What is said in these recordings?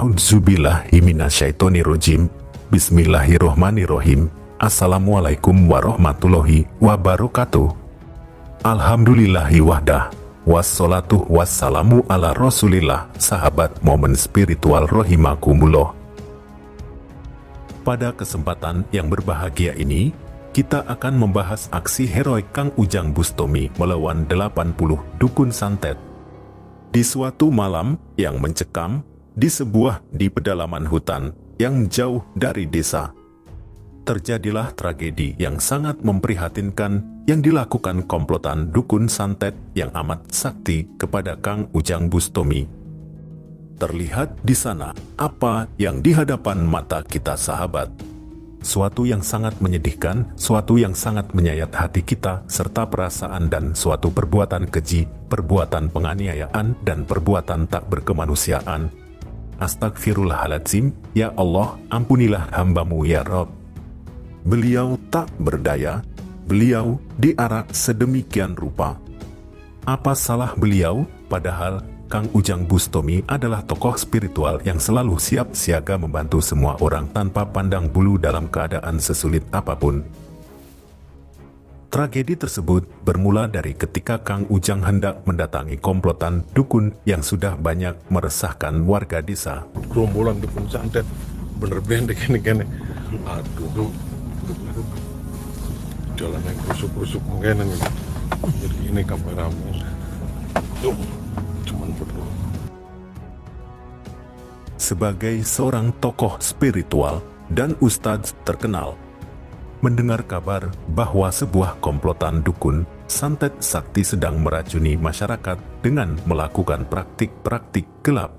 A'udzubillahi minasyaitonirrajim. Bismillahirrohmanirrohim. Assalamualaikum warahmatullahi wabarakatuh. Alhamdulillahi wahdah. Wassalatu wassalamu ala rasulillah. Sahabat momen spiritual rahimakumullah. Pada kesempatan yang berbahagia ini, kita akan membahas aksi heroik Kang Ujang Bustomi melawan 80 dukun santet. Di suatu malam yang mencekam, di pedalaman hutan yang jauh dari desa, terjadilah tragedi yang sangat memprihatinkan yang dilakukan komplotan dukun santet yang amat sakti kepada Kang Ujang Bustomi. Terlihat di sana apa yang di hadapan mata kita, sahabat. Suatu yang sangat menyedihkan, suatu yang sangat menyayat hati kita, serta perasaan dan suatu perbuatan keji, perbuatan penganiayaan dan perbuatan tak berkemanusiaan. Astagfirullahaladzim, ya Allah, ampunilah hambamu ya Rob. Beliau tak berdaya, beliau diarak sedemikian rupa. Apa salah beliau, padahal Kang Ujang Bustomi adalah tokoh spiritual yang selalu siap siaga membantu semua orang tanpa pandang bulu dalam keadaan sesulit apapun. Tragedi tersebut bermula dari ketika Kang Ujang hendak mendatangi komplotan dukun yang sudah banyak meresahkan warga desa. Gerombolan dukun santet, bener bendek ini kan. Aduh, jalan yang kusuk-kusuk mungkin ini. Jadi ini kameramen. Tuh. Sebagai seorang tokoh spiritual dan ustadz terkenal, mendengar kabar bahwa sebuah komplotan dukun santet sakti sedang meracuni masyarakat dengan melakukan praktik-praktik gelap,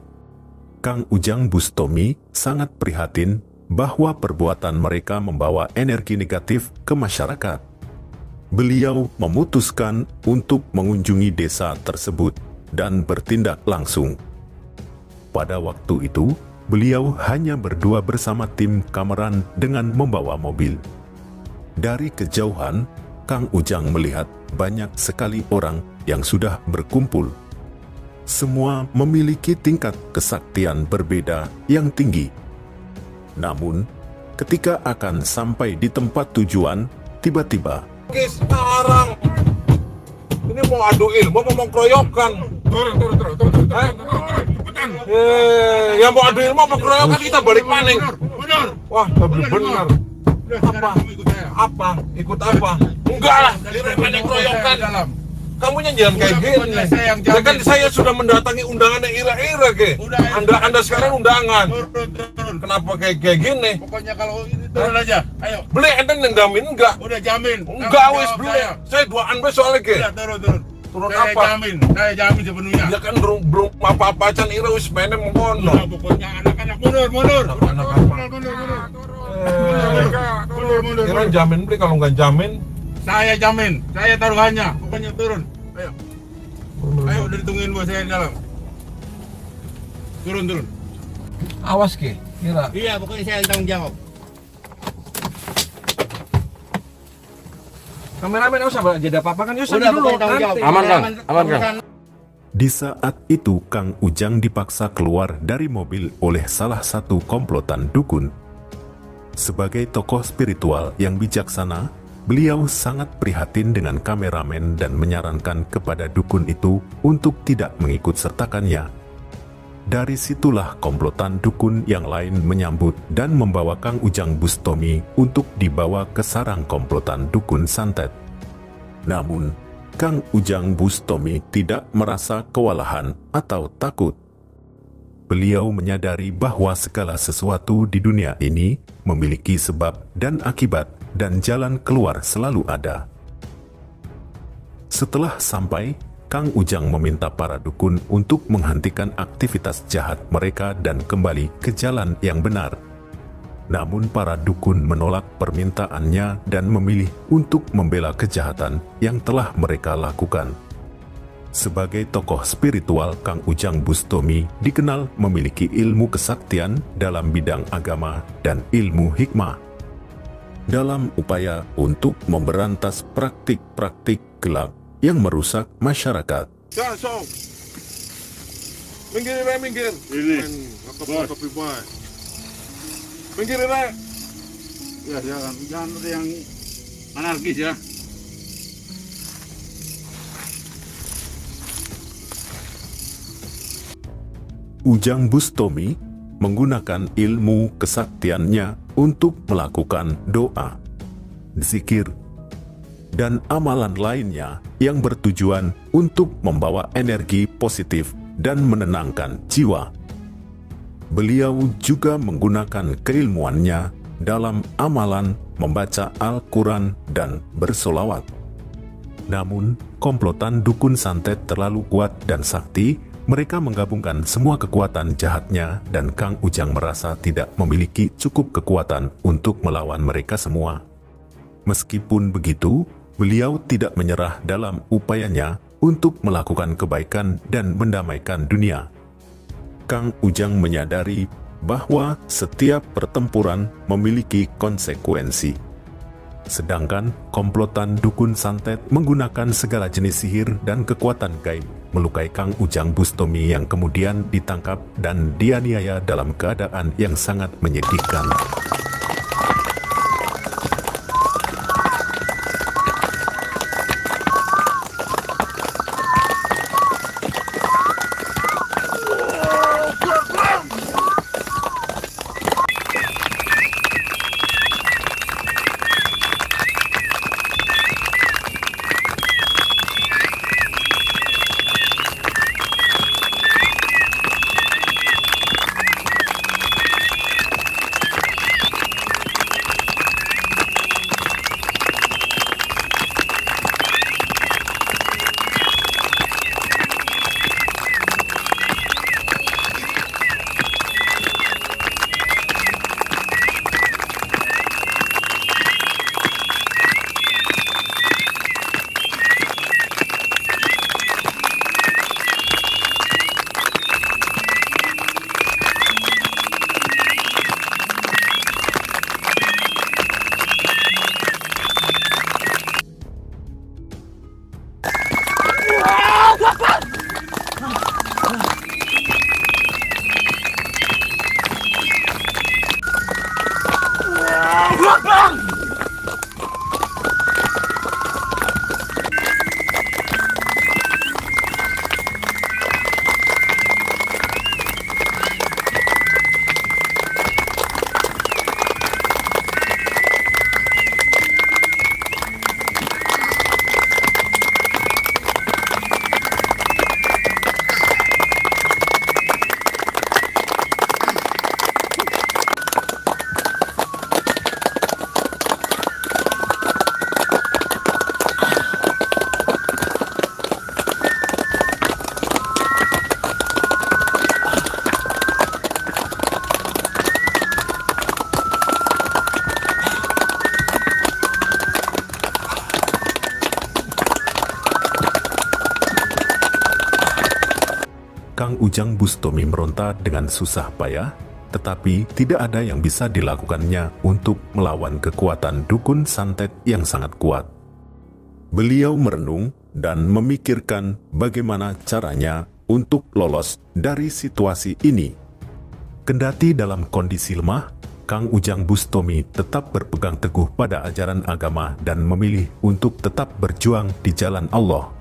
Kang Ujang Bustomi sangat prihatin bahwa perbuatan mereka membawa energi negatif ke masyarakat. Beliau memutuskan untuk mengunjungi desa tersebut dan bertindak langsung. Pada waktu itu, beliau hanya berdua bersama tim kameran dengan membawa mobil. Dari kejauhan, Kang Ujang melihat banyak sekali orang yang sudah berkumpul. Semua memiliki tingkat kesaktian berbeda yang tinggi. Namun, ketika akan sampai di tempat tujuan, tiba-tiba, "Oke, sekarang ini mau adu ilmu, mau keroyokan. Turun. Yang mau adu ilmu, mau keroyokan, kita balik maning. Wah, tapi benar. Apa? Ikut apa? Enggak lah, daripada keroyokan. Kamu jangan kayak gini. Kan saya sudah mendatangi undangannya Ira-Ira, ke. Anda sekarang undangan. Kenapa kayak gini? Pokoknya kalau ini turun aja, ayo. Beli, enten yang jamin enggak? Udah jamin. Enggak, wes beli. Saya duaan be soalnya, ke. Udah turun. Turun saya apa? Saya jamin sepenuhnya. Ya kan belum apa-apa can Ira wis mainnya memono. Udah, pokoknya anak-anak mundur. Mundur. Ira jamin beli, kalau nggak jamin Saya jamin, saya taruhannya. Pokoknya turun. Ayo. Ayo, udah ditungguin bos saya di dalam. Turun. Awas ke, Ira. Iya, pokoknya saya yang tanggung jawab. Kameramen usah jeda apa kan, yuk Udah, dulu. pokoknya tanggung jawab. Aman kan? di saat itu Kang Ujang dipaksa keluar dari mobil oleh salah satu komplotan dukun. Sebagai tokoh spiritual yang bijaksana, beliau sangat prihatin dengan kameramen dan menyarankan kepada dukun itu untuk tidak mengikut sertakannya. Dari situlah komplotan dukun yang lain menyambut dan membawa Kang Ujang Bustomi untuk dibawa ke sarang komplotan dukun santet. Namun, Kang Ujang Bustomi tidak merasa kewalahan atau takut. Beliau menyadari bahwa segala sesuatu di dunia ini memiliki sebab dan akibat, dan jalan keluar selalu ada. Setelah sampai, Kang Ujang meminta para dukun untuk menghentikan aktivitas jahat mereka dan kembali ke jalan yang benar. Namun para dukun menolak permintaannya dan memilih untuk membela kejahatan yang telah mereka lakukan. Sebagai tokoh spiritual, Kang Ujang Bustomi dikenal memiliki ilmu kesaktian dalam bidang agama dan ilmu hikmah. Dalam upaya untuk memberantas praktik-praktik gelap yang merusak masyarakat, Minggir, Re, minggir. Ini. Bos. Minggir, Re. Ya, jangan ada yang anarkis ya. Ujang Bustomi menggunakan ilmu kesaktiannya untuk melakukan doa, zikir, dan amalan lainnya yang bertujuan untuk membawa energi positif dan menenangkan jiwa. Beliau juga menggunakan keilmuannya dalam amalan membaca Al-Quran dan bersolawat. Namun, komplotan dukun santet terlalu kuat dan sakti. Mereka menggabungkan semua kekuatan jahatnya dan Kang Ujang merasa tidak memiliki cukup kekuatan untuk melawan mereka semua. Meskipun begitu, beliau tidak menyerah dalam upayanya untuk melakukan kebaikan dan mendamaikan dunia. Kang Ujang menyadari bahwa setiap pertempuran memiliki konsekuensi. Sedangkan komplotan dukun santet menggunakan segala jenis sihir dan kekuatan gaib melukai Kang Ujang Bustomi yang kemudian ditangkap dan dianiaya dalam keadaan yang sangat menyedihkan. Kang Ujang Bustomi meronta dengan susah payah, tetapi tidak ada yang bisa dilakukannya untuk melawan kekuatan dukun santet yang sangat kuat. Beliau merenung dan memikirkan bagaimana caranya untuk lolos dari situasi ini. Kendati dalam kondisi lemah, Kang Ujang Bustomi tetap berpegang teguh pada ajaran agama dan memilih untuk tetap berjuang di jalan Allah.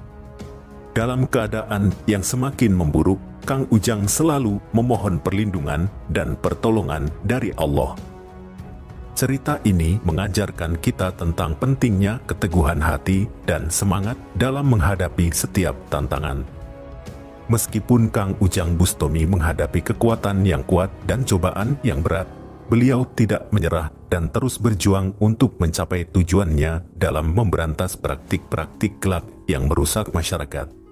Dalam keadaan yang semakin memburuk, Kang Ujang selalu memohon perlindungan dan pertolongan dari Allah. Cerita ini mengajarkan kita tentang pentingnya keteguhan hati dan semangat dalam menghadapi setiap tantangan. Meskipun Kang Ujang Bustomi menghadapi kekuatan yang kuat dan cobaan yang berat, beliau tidak menyerah dan terus berjuang untuk mencapai tujuannya dalam memberantas praktik-praktik gelap yang merusak masyarakat.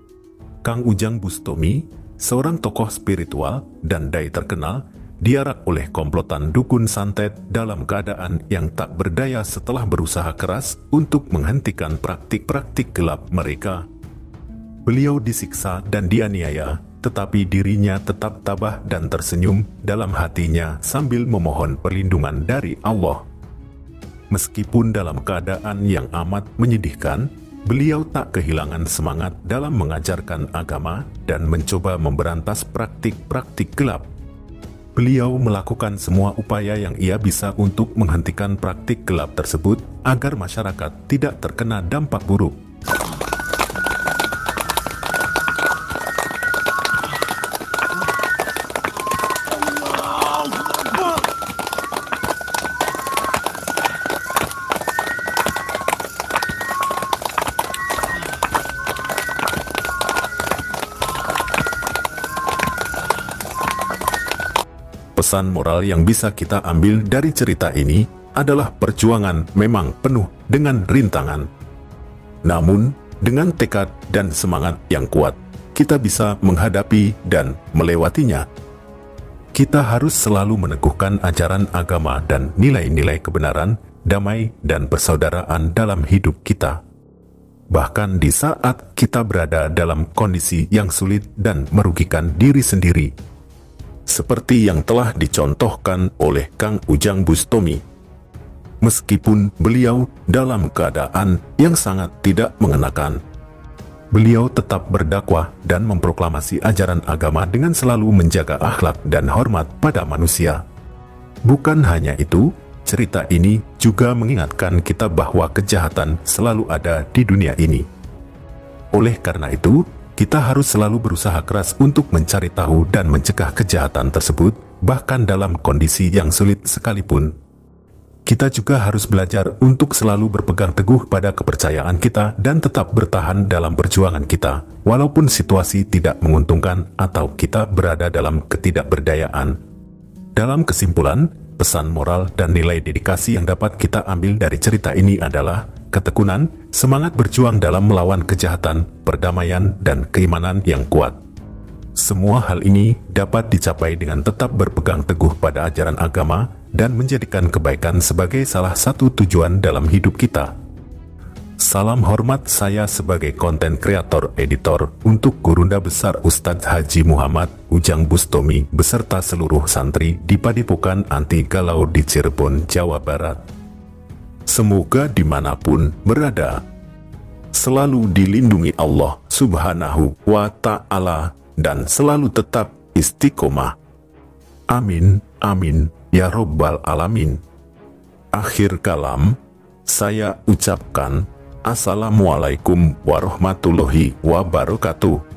Kang Ujang Bustomi, seorang tokoh spiritual dan dai terkenal, diarak oleh komplotan dukun santet dalam keadaan yang tak berdaya setelah berusaha keras untuk menghentikan praktik-praktik gelap mereka. Beliau disiksa dan dianiaya, tetapi dirinya tetap tabah dan tersenyum dalam hatinya sambil memohon perlindungan dari Allah. Meskipun dalam keadaan yang amat menyedihkan, beliau tak kehilangan semangat dalam mengajarkan agama dan mencoba memberantas praktik-praktik gelap. Beliau melakukan semua upaya yang ia bisa untuk menghentikan praktik gelap tersebut agar masyarakat tidak terkena dampak buruk. Pesan moral yang bisa kita ambil dari cerita ini adalah perjuangan memang penuh dengan rintangan. Namun, dengan tekad dan semangat yang kuat, kita bisa menghadapi dan melewatinya. Kita harus selalu meneguhkan ajaran agama dan nilai-nilai kebenaran, damai, dan persaudaraan dalam hidup kita. Bahkan di saat kita berada dalam kondisi yang sulit dan merugikan diri sendiri. Seperti yang telah dicontohkan oleh Kang Ujang Bustomi. Meskipun beliau dalam keadaan yang sangat tidak mengenakan, beliau tetap berdakwah dan memproklamasi ajaran agama dengan selalu menjaga akhlak dan hormat pada manusia. Bukan hanya itu, cerita ini juga mengingatkan kita bahwa kejahatan selalu ada di dunia ini. Oleh karena itu, kita harus selalu berusaha keras untuk mencari tahu dan mencegah kejahatan tersebut, bahkan dalam kondisi yang sulit sekalipun. Kita juga harus belajar untuk selalu berpegang teguh pada kepercayaan kita dan tetap bertahan dalam perjuangan kita, walaupun situasi tidak menguntungkan atau kita berada dalam ketidakberdayaan. Dalam kesimpulan, pesan moral dan nilai dedikasi yang dapat kita ambil dari cerita ini adalah ketekunan, semangat berjuang dalam melawan kejahatan, perdamaian, dan keimanan yang kuat. Semua hal ini dapat dicapai dengan tetap berpegang teguh pada ajaran agama dan menjadikan kebaikan sebagai salah satu tujuan dalam hidup kita. Salam hormat saya sebagai konten kreator editor untuk Gurunda Besar Ustadz Haji Muhammad Ujang Bustomi beserta seluruh santri di Padepokan Anti Galau di Cirebon, Jawa Barat. Semoga dimanapun berada, selalu dilindungi Allah Subhanahu wa Ta'ala dan selalu tetap istiqomah. Amin, amin, ya Rabbal Alamin. Akhir kalam, saya ucapkan Assalamualaikum warahmatullahi wabarakatuh.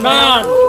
Nah.